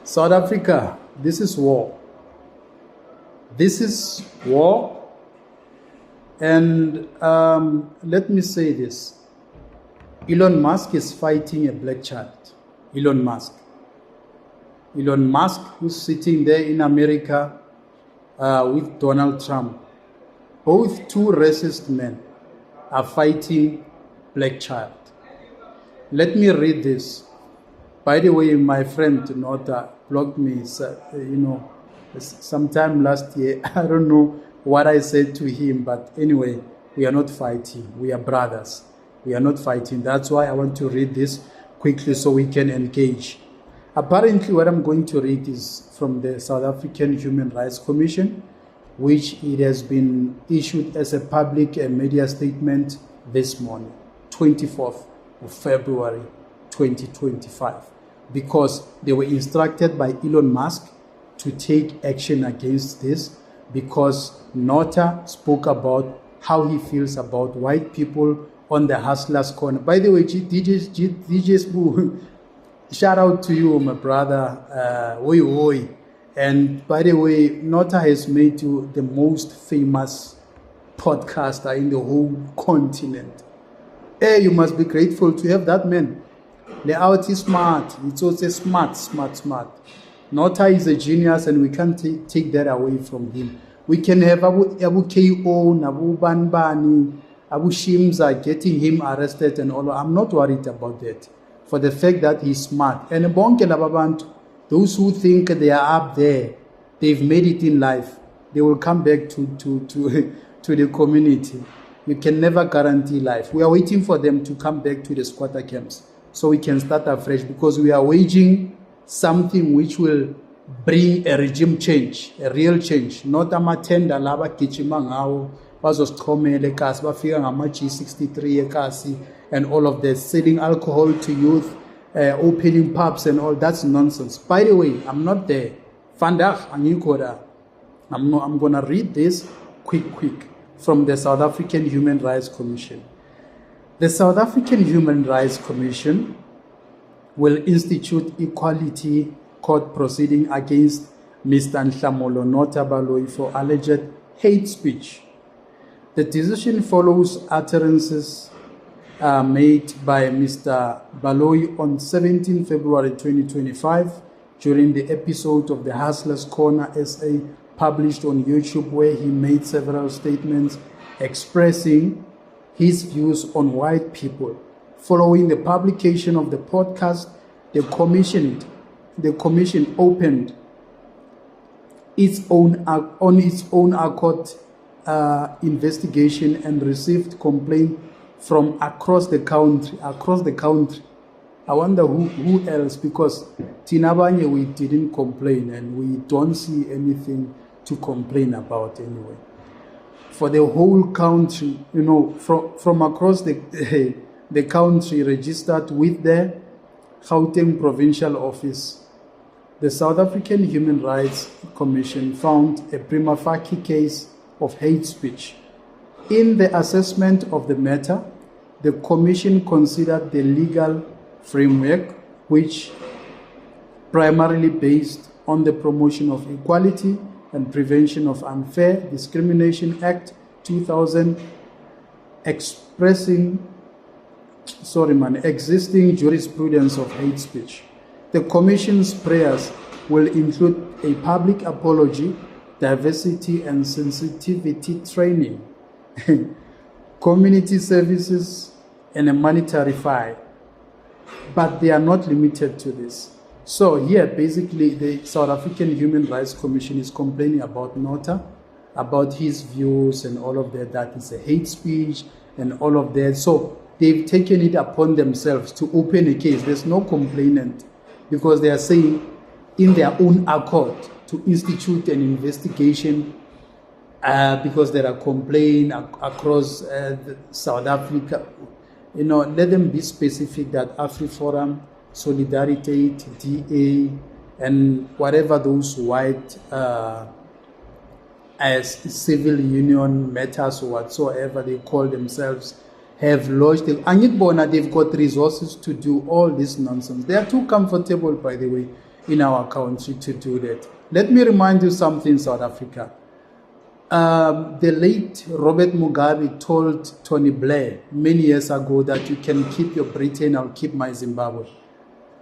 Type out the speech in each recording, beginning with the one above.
South Africa, this is war. This is war. And let me say this. Elon Musk is fighting a black child. Elon Musk, who's sitting there in America with Donald Trump. Both two racist men are fighting black child. Let me read this. By the way, my friend NOTA blocked me, sometime last year. I don't know what I said to him, but anyway, we are not fighting. We are brothers. We are not fighting. That's why I want to read this quickly so we can engage. Apparently, what I'm going to read is from the South African Human Rights Commission, which it has been issued as a public media statement this morning, 24th of February 2025, because they were instructed by Elon Musk to take action against this, because NOTA spoke about how he feels about white people on the hustlers corner. By the way, DJ Spoo, shout out to you, my brother. Oi. And by the way, NOTA has made you the most famous podcaster in the whole continent. Hey, you must be grateful to have that man. The out is smart. It's also smart. NOTA is a genius, and we can't take that away from him. We can have Abu KO, Abu Banbani, Abu Shimza getting him arrested and all. I'm not worried about that, for the fact that he's smart. And those who think they are up there, they've made it in life, they will come back to the community. You can never guarantee life. We are waiting for them to come back to the squatter camps so we can start afresh, because we are waging something which will bring a regime change, a real change. Not a matenda laba gijima ngawo bazosichomela ekasi bafika ngama-G63 ekasi and all of that, selling alcohol to youth, opening pubs and all. That's nonsense. By the way, I'm not there. I'm going to read this quick from the South African Human Rights Commission. The South African Human Rights Commission will institute equality court proceeding against Mr. Nhlamulo NOTA Baloyi for alleged hate speech. The decision follows utterances made by Mr. Baloyi on 17 February 2025 during the episode of the Hustlers Corner SA published on YouTube, where he made several statements expressing his views on white people. Following the publication of the podcast, the commission opened its own accord investigation and received complaints from across the country. I wonder who else, because Tinabanye we didn't complain and we don't see anything to complain about anyway. For the whole country, from across the country registered with the Gauteng Provincial Office, the South African Human Rights Commission found a prima facie case of hate speech. In the assessment of the matter, the Commission considered the legal framework, which primarily based on the Promotion of Equality and Prevention of Unfair Discrimination Act 2000, existing jurisprudence of hate speech. The Commission's prayers will include a public apology, diversity and sensitivity training, community services, and a monetary fine. But they are not limited to this. So here, basically, the South African Human Rights Commission is complaining about NOTA, about his views and all of that is a hate speech and all of that. So they've taken it upon themselves to open a case. There's no complainant, because they are saying in their own accord to institute an investigation because there are complaints across South Africa. Let them be specific that AfriForum, Solidarity, DA, and whatever those white as civil union matters or whatsoever they call themselves have lodged. They've got resources to do all this nonsense. They are too comfortable, by the way. in our country to do that. Let me remind you something, South Africa. The late Robert Mugabe told Tony Blair many years ago that you can keep your Britain, I'll keep my Zimbabwe.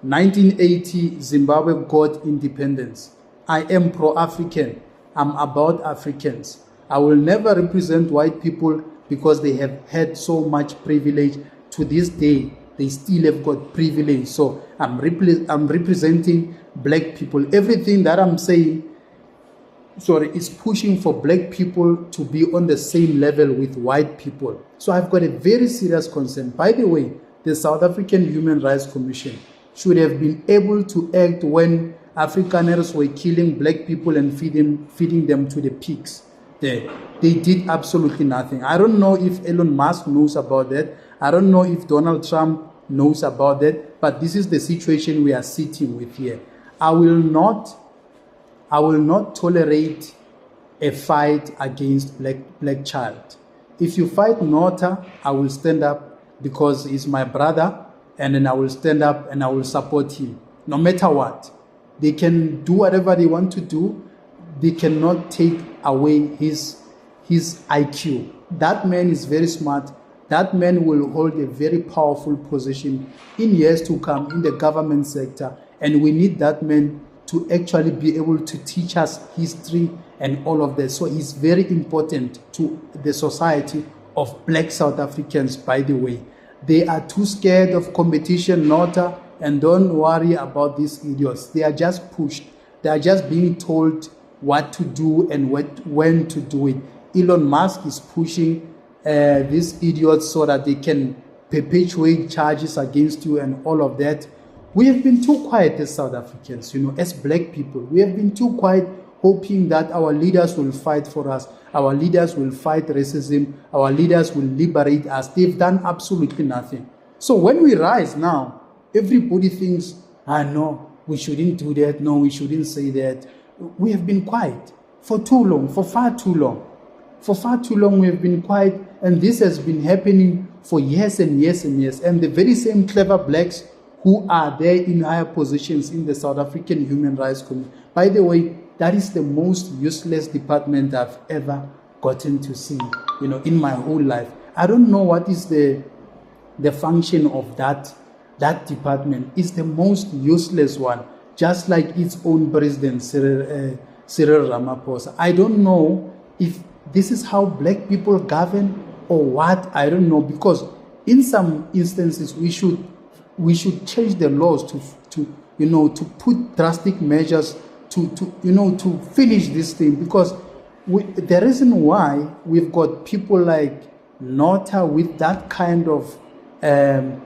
1980, Zimbabwe got independence. I am pro-African. I'm about Africans. I will never represent white people because they have had so much privilege. To this day, they still have got privilege. So I'm representing black people. Everything that I'm saying, is pushing for black people to be on the same level with white people. So I've got a very serious concern. By the way, the South African Human Rights Commission should have been able to act when Afrikaners were killing black people and feeding them to the pigs. They did absolutely nothing. I don't know if Elon Musk knows about that. I don't know if Donald Trump knows about that. But this is the situation we are sitting with here. I will not tolerate a fight against black child. If you fight NOTA, I will stand up because he's my brother, and then I will stand up and I will support him, no matter what. They can do whatever they want to do. They cannot take away his IQ. That man is very smart. That man will hold a very powerful position in years to come in the government sector, and we need that man to actually be able to teach us history and all of this. So he's very important to the society of black South Africans, by the way. They are too scared of competition, NOTA, and don't worry about these idiots. They are just pushed. They are just being told what to do and when to do it. Elon Musk is pushing these idiots so that they can perpetuate charges against you and all of that. We have been too quiet as South Africans, as black people. We have been too quiet, hoping that our leaders will fight for us. Our leaders will fight racism. Our leaders will liberate us. They've done absolutely nothing. So when we rise now, everybody thinks, no, we shouldn't do that. No, we shouldn't say that. We have been quiet for too long, for far too long. For far too long we have been quiet, and this has been happening for years and years and years. And the very same clever blacks who are there in higher positions in the South African Human Rights Commission. By the way, that is the most useless department I've ever gotten to see, in my whole life. I don't know what is the function of that department. It's the most useless one, just like its own president, Cyril Ramaphosa. I don't know if this is how black people govern or what. I don't know, because in some instances we should change the laws to put drastic measures to finish this thing, because the reason why we've got people like NOTA with that kind of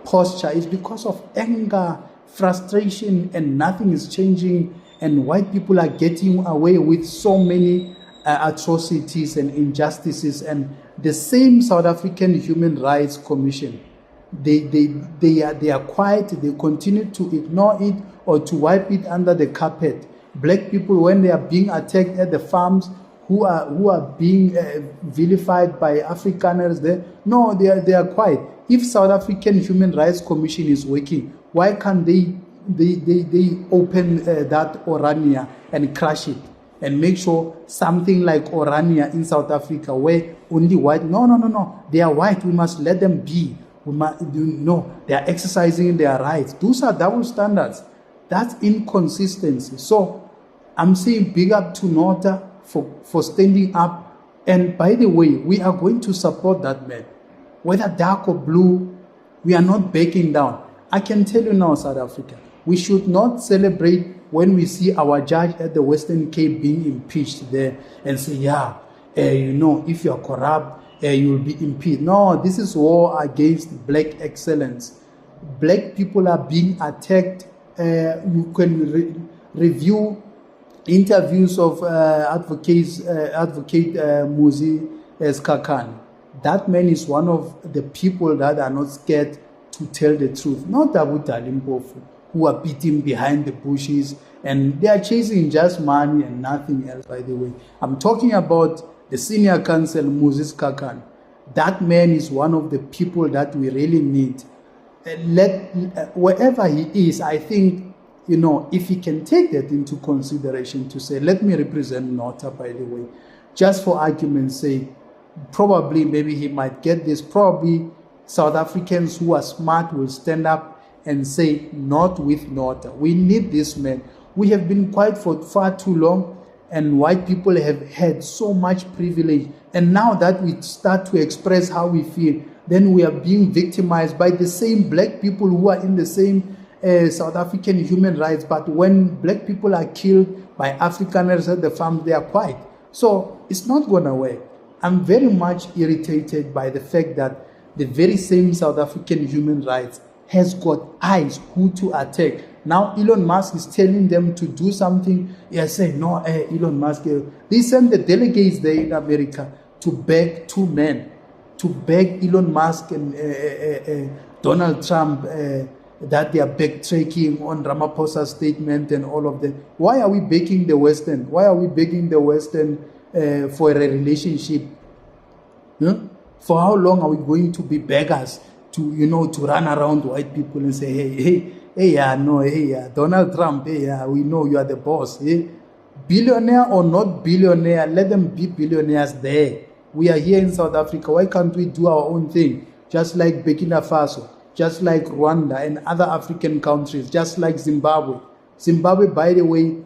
posture is because of anger, frustration, and nothing is changing, and white people are getting away with so many atrocities and injustices. And the same South African Human Rights Commission, they are quiet. They continue to ignore it or to wipe it under the carpet. Black people, when they are being attacked at the farms, who are being vilified by Afrikaners, they are quiet. If South African Human Rights Commission is working, why can't they open that Orania and crash it and make sure something like Orania in South Africa, where only white? No, they are white. We must let them be. They are exercising their rights. Those are double standards. That's inconsistency. So I'm saying big up to NOTA for standing up. And by the way, we are going to support that man. Whether dark or blue, we are not backing down. I can tell you now, South Africa, we should not celebrate when we see our judge at the Western Cape being impeached there and say, if you are corrupt, you will be impeached. No, this is war against black excellence. Black people are being attacked. You can review interviews of Advocate Muzi Skakan. That man is one of the people that are not scared to tell the truth. Not Abu Talimpofu, who are beating behind the bushes and they are chasing just money and nothing else, by the way. I'm talking about the senior counsel, Moses Kakan. That man is one of the people that we really need. Wherever he is, I think if he can take that into consideration to say, let me represent NOTA, by the way, just for argument's sake, probably maybe he might get this. Probably South Africans who are smart will stand up and say, not with NOTA. We need this man. We have been quiet for far too long, and white people have had so much privilege. And now that we start to express how we feel, then we are being victimized by the same black people who are in the same South African human rights. But when black people are killed by Afrikaners at the farm, they are quiet. So it's not going to work. I'm very much irritated by the fact that the very same South African human rights has got eyes who to attack. Now Elon Musk is telling them to do something. They are saying, no, Elon Musk. They sent the delegates there in America to beg two men, to beg Elon Musk and Donald Trump that they are backtracking on Ramaphosa's statement and all of that. Why are we begging the Western? Why are we begging the Western for a relationship? For how long are we going to be beggars to run around white people and say, hey, Donald Trump, we know you are the boss. Billionaire or not billionaire, let them be billionaires there. We are here in South Africa. Why can't we do our own thing? Just like Burkina Faso, just like Rwanda and other African countries, just like Zimbabwe. Zimbabwe, by the way,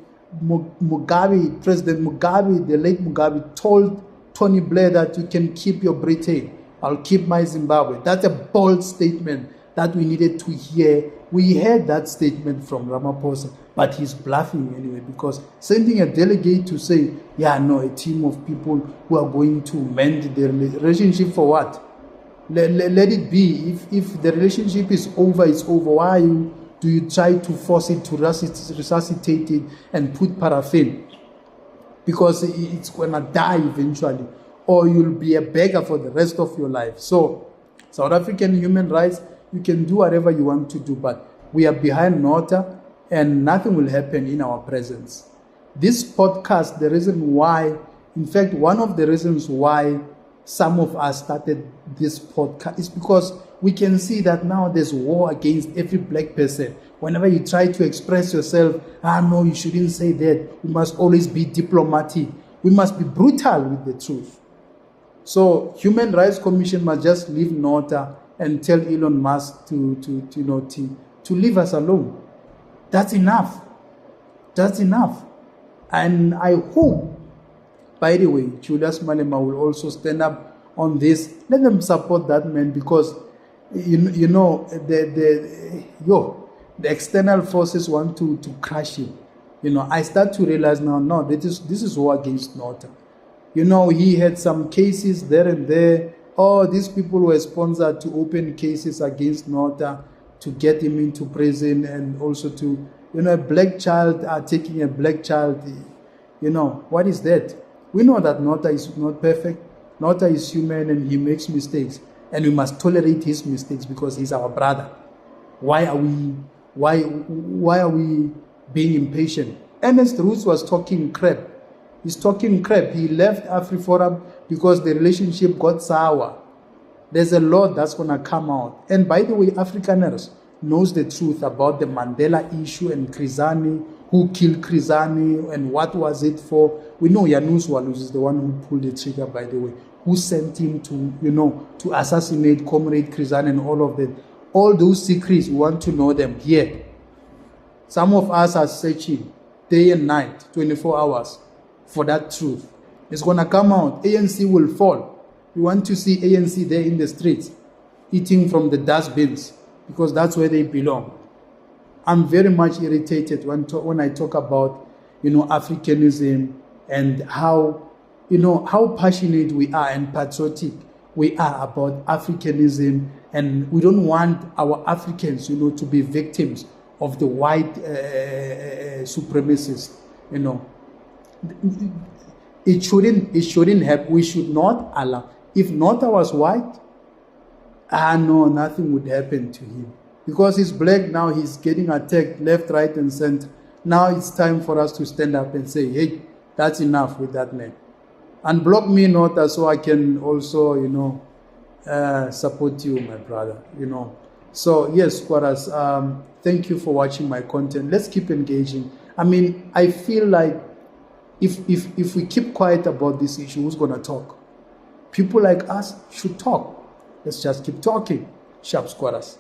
President Mugabe, the late Mugabe, told Tony Blair that you can keep your Britain. I'll keep my Zimbabwe. That's a bold statement that we needed to hear. We heard that statement from Ramaphosa, but he's bluffing anyway, because sending a delegate to say, a team of people who are going to mend the relationship for what? Let it be. If the relationship is over, it's over. Why do you try to force it to resuscitate it and put paraffin? Because it's going to die eventually, or you'll be a beggar for the rest of your life. So, South African human rights, you can do whatever you want to do, but we are behind NOTA and nothing will happen in our presence. This podcast, the reason why, in fact, one of the reasons why some of us started this podcast is because we can see that now there's war against every black person. Whenever you try to express yourself, no, you shouldn't say that. We must always be diplomatic. We must be brutal with the truth. So Human Rights Commission must just leave NOTA and tell Elon Musk to leave us alone. That's enough. That's enough. And I hope, by the way, Julius Malema will also stand up on this. Let them support that man, because the external forces want to crush him. I start to realize now, no, this is war against NOTA. He had some cases there and there. Oh, these people were sponsored to open cases against NOTA to get him into prison, and also to, a black child taking a black child. What is that? We know that NOTA is not perfect. NOTA is human and he makes mistakes. And we must tolerate his mistakes because he's our brother. Why are we being impatient? Ernest Roots was talking crap. He's talking crap. He left AfriForum because the relationship got sour. There's a lot that's going to come out. And by the way, Afrikaners knows the truth about the Mandela issue and Krizani, who killed Krizani and what was it for. We know Janus Walus is the one who pulled the trigger, by the way, who sent him to assassinate Comrade Krizani and all of that. All those secrets, we want to know them here. Some of us are searching day and night, 24 hours, for that truth. It's going to come out. ANC will fall. We want to see ANC there in the streets, eating from the dustbins, because that's where they belong. I'm very much irritated when I talk about, Africanism and how passionate we are and patriotic we are about Africanism, and we don't want our Africans, to be victims of the white supremacists. It shouldn't happen. We should not allow. If NOTA was white, no, nothing would happen to him. Because he's black now, he's getting attacked left, right, and center. Now it's time for us to stand up and say, hey, that's enough with that man. Unblock me, NOTA, so I can also, support you, my brother. So yes, squatters, thank you for watching my content. Let's keep engaging. I mean, I feel like if we keep quiet about this issue, who's gonna talk? People like us should talk. Let's just keep talking. Sharp squatters.